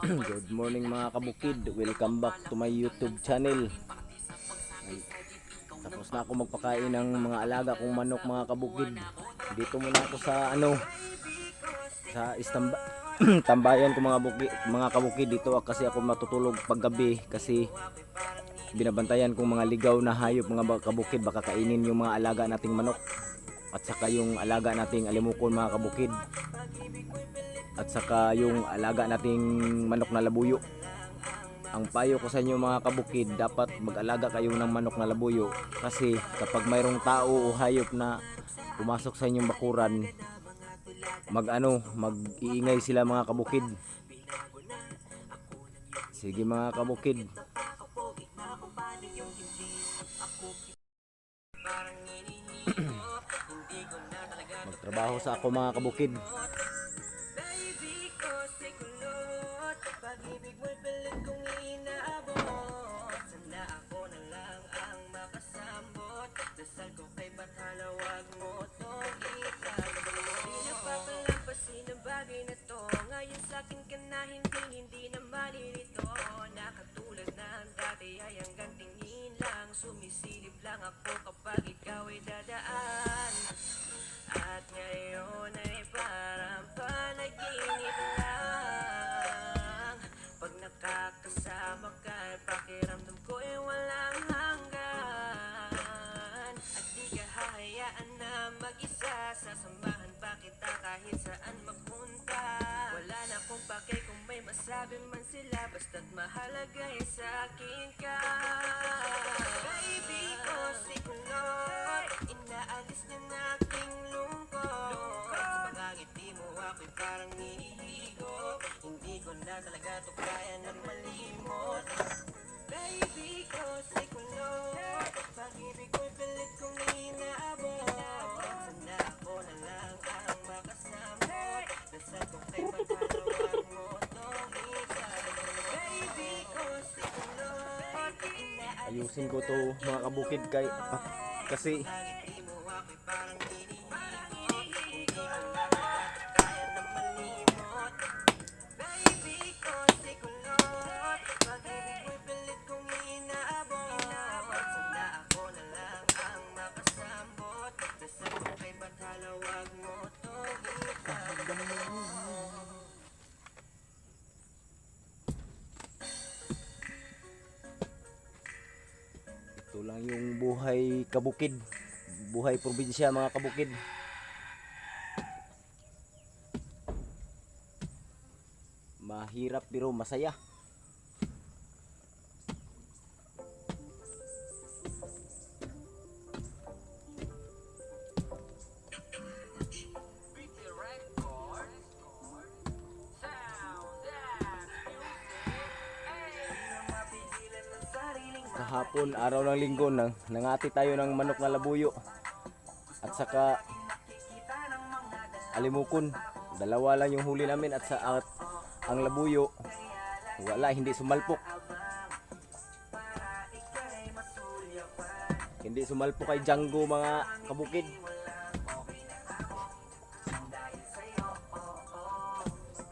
Good morning mga kabukid, welcome back to my YouTube channel. Tapos na ako magpakain ng mga alaga kong manok mga kabukid. Dito muna ako sa tambayan ko mga kabukid. Dito kasi ako matutulog paggabi kasi binabantayan kong mga ligaw na hayop mga kabukid, baka kainin yung mga alaga nating manok at saka yung alaga nating alimukon mga kabukid, at saka yung alaga nating manok na labuyo. Ang payo ko sa inyo mga kabukid, dapat mag-alaga kayo ng manok na labuyo kasi kapag mayroong tao o hayop na pumasok sa inyong bakuran, mag-iingay sila mga kabukid. Sige mga kabukid, magtrabaho sa ako mga kabukid. Hindi na malilito na katulad ng dati ay hanggang tingin lang. Sumisilip lang ako kapag ikaw ay dadaan. At ngayon ay parang panaginip lang. Pag nakakasama ka, pakiramdam ko ay walang hanggan. At di ka hahayaan na mag-isa, sasamahan pa kita kahit saan magpunta. Wala na akong pake kung may masabi man sila, basta't mahalaga ay sa akin ka. Baby ko si kulot, inaalis niya na aking lungkot. Sa pangangiti mo ako'y parang nihihigop, hindi ko na talaga to kaya na malimot. Baby ko si kulot, pag-ibig ko'y pilit kong inaabot. Sana ako na lang ang makasamot, dasal ko kay pagkatawag mo tong isa. Baby ko si kulot, Ayusin ko to mga kabukid kasi pag-ibig mo ako'y parang nihihigop, hindi ko na kaya na malimot. Baby ko si kulot, pag-ibig ko'y pilit kong inaabot. Sana ako na lang ang makasambot, dasal ko kay pagkalawag mo tong isa. ito lang yung buhay kabukid, buhay probinsya mga kabukid. Mahirap pero masaya. Kahapon, araw ng linggo, nangati tayo ng manok na labuyo at saka alimukon. Dalawa lang yung huli namin at ang labuyo wala, hindi sumalpok. Hindi sumalpok kay Django mga kabukid.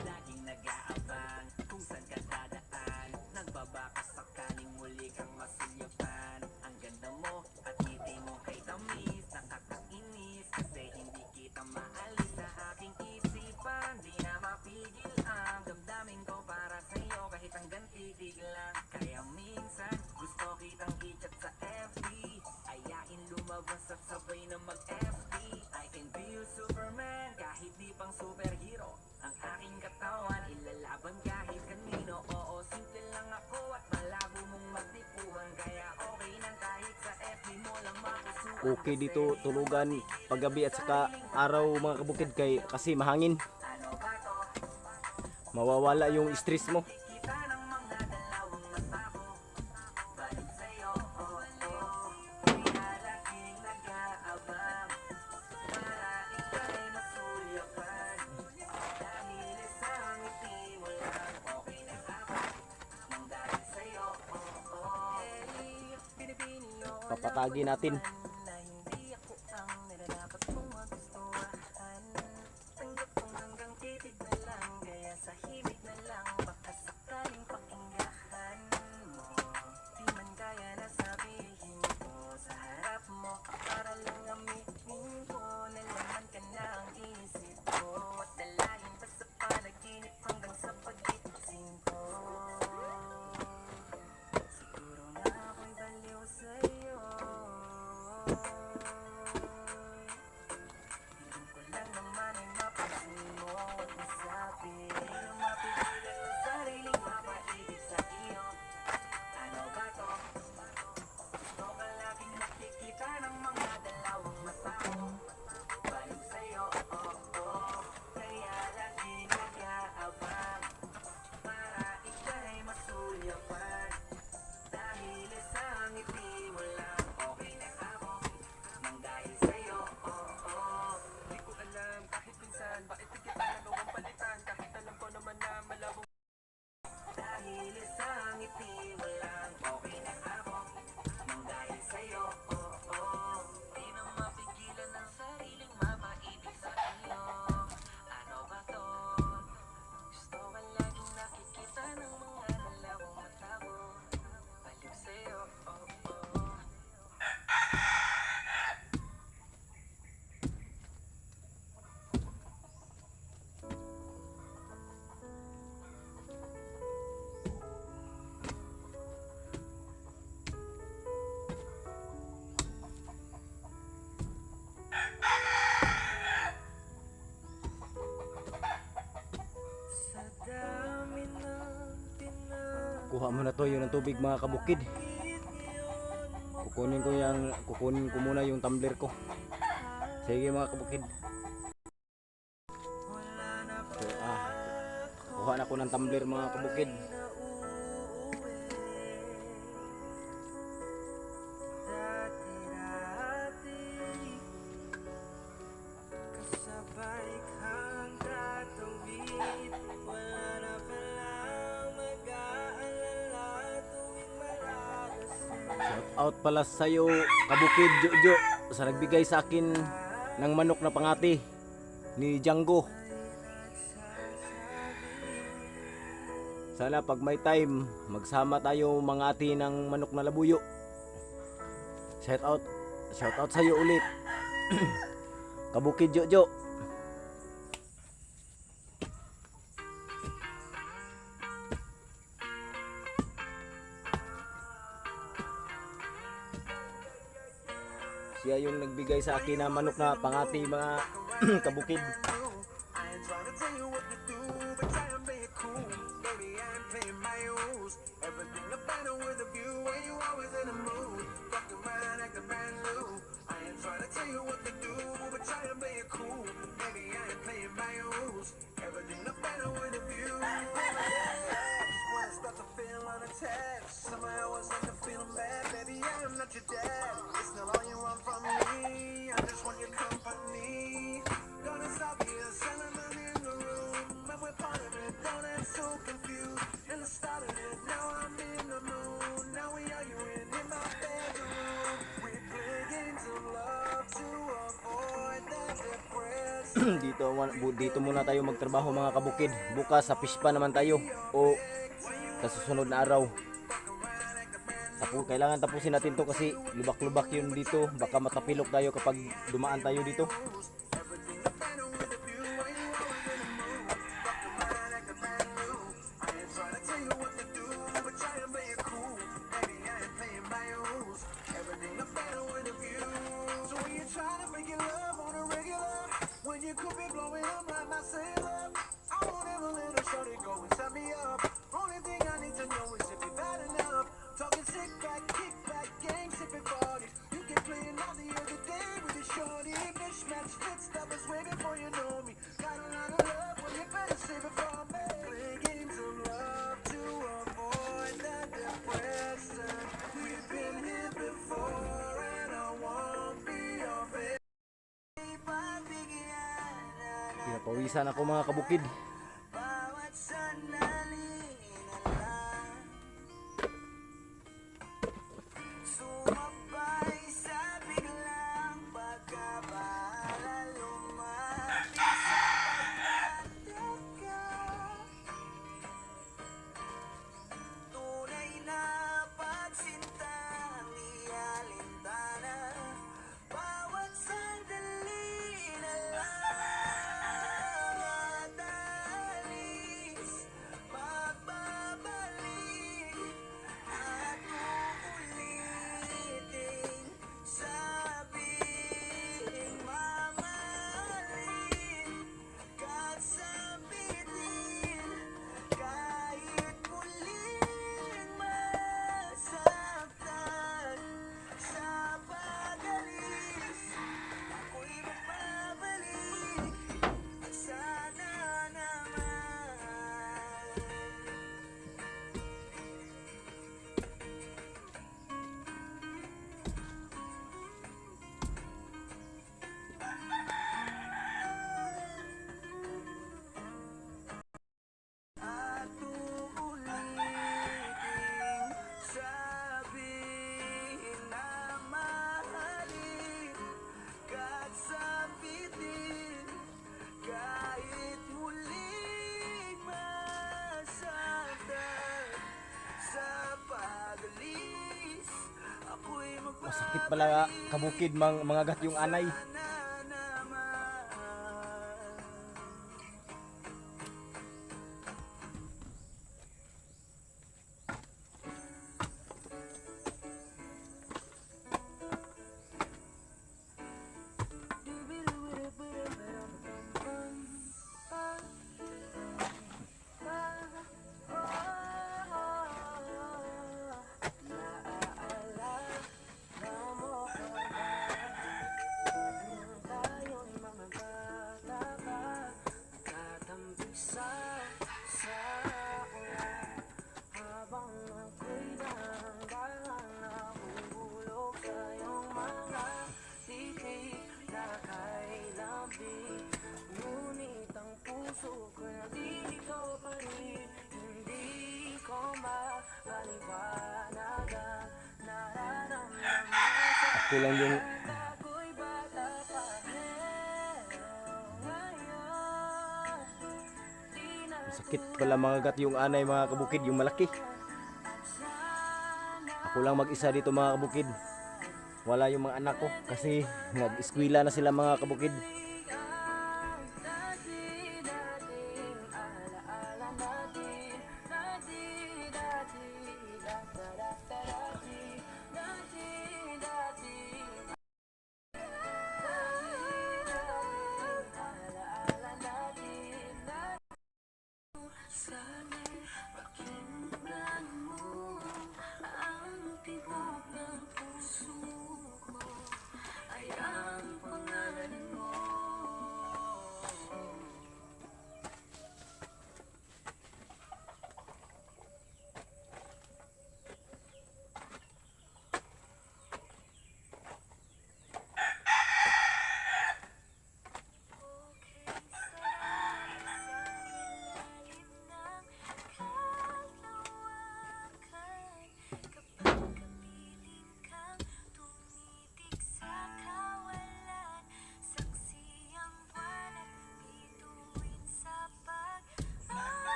Laging nag-aabang kung saan ka dadaan, nagbabaka sakaling muli kang masulyapan. Ang ganda mo at ngiti mo kay tamis, nakakainis kasi hindi kita maalis sa aking isipan. Di na mapigil ang damdamin ko para sa'yo kahit hanggang titig lang. Kaya minsan gusto kitang i-chat sa FB, ayain lumabas at sabay na mag-FB. I can be your Superman kahit di pang superhero. Ang aking katawan ilalaban kahit kanino. Oo, simple lang ako at malabo mong magtipuhan, kaya okay lang kahit sa FB mo lang makusuhan. Okay dito tulugan paggabi at saka araw mga kabukid kasi mahangin. Mawawala yung stress mo. Kita ng mga dalawang matako, balik sa'yo, kaya laging nag-aabang para ika'y masulyapan. Dahil isang ngiti mo lang, okay na ako nang dahil sa'yo. Pinipini yun Papatagi natin. na hindi ako ang nararapat mong magustuhan. Tanggap kong hanggang titig na lang, kaya sa himig na lang baka sakali Kuha mo na to yun ng tubig mga kabukid. Kukunin ko muna yung tumbler ko. Sige mga kabukid. So, kuha na ko ng tumbler mga kabukid. Kasabay kang tatawid, wala na palang mag-aalala tuwing malalasing. Shout out pala sa'yo kabukid Jojo sa nagbigay sa akin ng manok na pangati ni Django. Sana pag may time magsama tayo mangati ng manok na labuyo. Shout out sa'yo ulit. Kabukid Jojo. Siya yung nagbigay sa akin ng manok na pangati mga kabukid. I ain't trying to tell you what to do, but try and play it cool. Baby, I ain't playing my rules. Everything about it with a view, when you always in the mood. Fucking around, acting brand new. I ain't trying to tell you what to do, but try and play it cool. Baby, I ain't playing my rules. Everything about it with a view. Just wanna start to feel unattached. Somehow I was like I'm feeling bad. Baby, I am not your dad. It's not all you want from me. I just want your company. Gonna stop here, sentiment in the room. But we're part of it, don't act so confused. In the start of it, now I'm in the mood. Now we arguing in my bedroom. We play games of love to avoid that depression. dito muna tayo magtrabaho mga kabukid. Bukas sa fish pa naman tayo o sa susunod na araw. Kailangan tapusin natin to kasi lubak-lubak yun dito. Baka matapilok tayo kapag dumaan tayo dito. Talking sick back, kick back, gang sipping parties. You can play it out the other day with your shorty. Mismatch fits that was way before you know me. Got a lot of love, well you better save it for me. Play games of love to avoid that depression. We've been here before and I won't be your baby. Pinapawisan ako mga kabukid. Bawat sandali sumabay sa biglang pagkabala, lumapit sa pagkateka. Tunay na pagsintang di alintana, bawat sandali na lang at alis, magbabalik at uulitin, sabihin mamahalin, kasabitin, kahit muling masaktan sa pag-alis, ako'y magbabalik at sana naman. At uulitin, sabihin na mahalin, kasabitin, kahit muling masaktan sa pag-alis, ako'y Masakit pala kabukid mga gat yung anay. sana naman. Ako lang yung sakit pala mga gat yung anay mga kabukid, yung malaki. Ako lang mag-isa dito mga kabukid. Wala yung mga anak ko kasi nag-eskwela na sila mga kabukid. Sana'y pakinggan mo ang tibok ng puso ko, ay ang pangalan mo.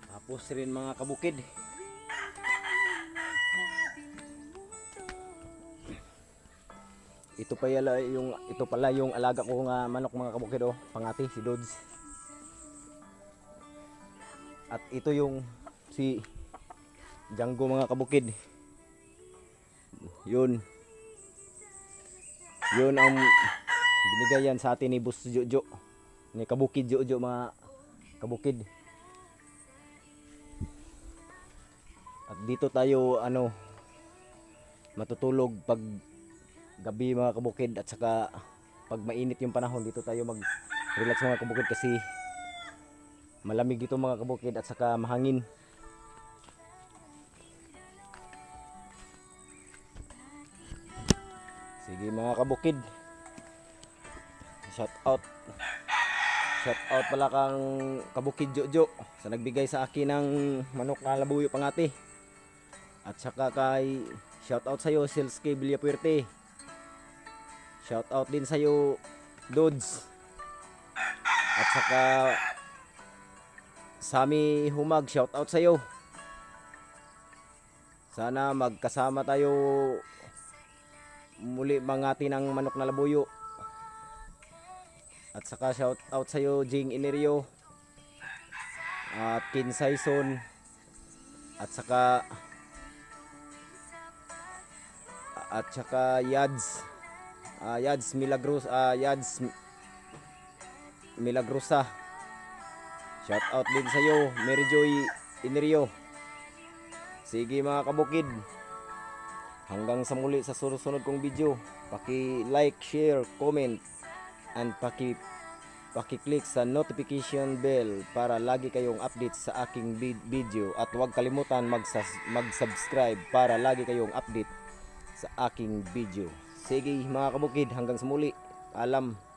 Tapos rin mga kabukid. Ito pala yung alaga ko nga manok mga kabukid, oh, pangati si Dods. At ito yung si Django mga kabukid. Yun ang binigay yan sa atin ni Boss Jojo, ni Kabukid Jojo mga kabukid. At dito tayo matutulog pag gabi mga kabukid, at saka pag mainit yung panahon dito tayo mag relax mga kabukid kasi malamig dito mga kabukid at saka mahangin. Sige mga kabukid, shout out pala kang Kabukid Jojo sa nagbigay sa akin ng manok na labuyo pangati. At saka kay shout out sa iyo Silske Villapuerte. Shout out din sa iyo Dods. At saka Sami Humag, shout out sa iyo. Sana magkasama tayo muli mangati ng manok na labuyo. At saka shout out sa iyo Jing Inerio at Kinsaison, at saka Yads Milagrosa. Shout out din sa iyo Mary Joy Inerio. Sige mga kabukid, hanggang sa muli sa susunod kong video. Paki-like, share, comment, and Paki-click sa notification bell para lagi kayong update sa aking video at huwag kalimutan mag-subscribe para lagi kayong update sa aking video. Sige mga kabukid, hanggang sa muli. Paalam.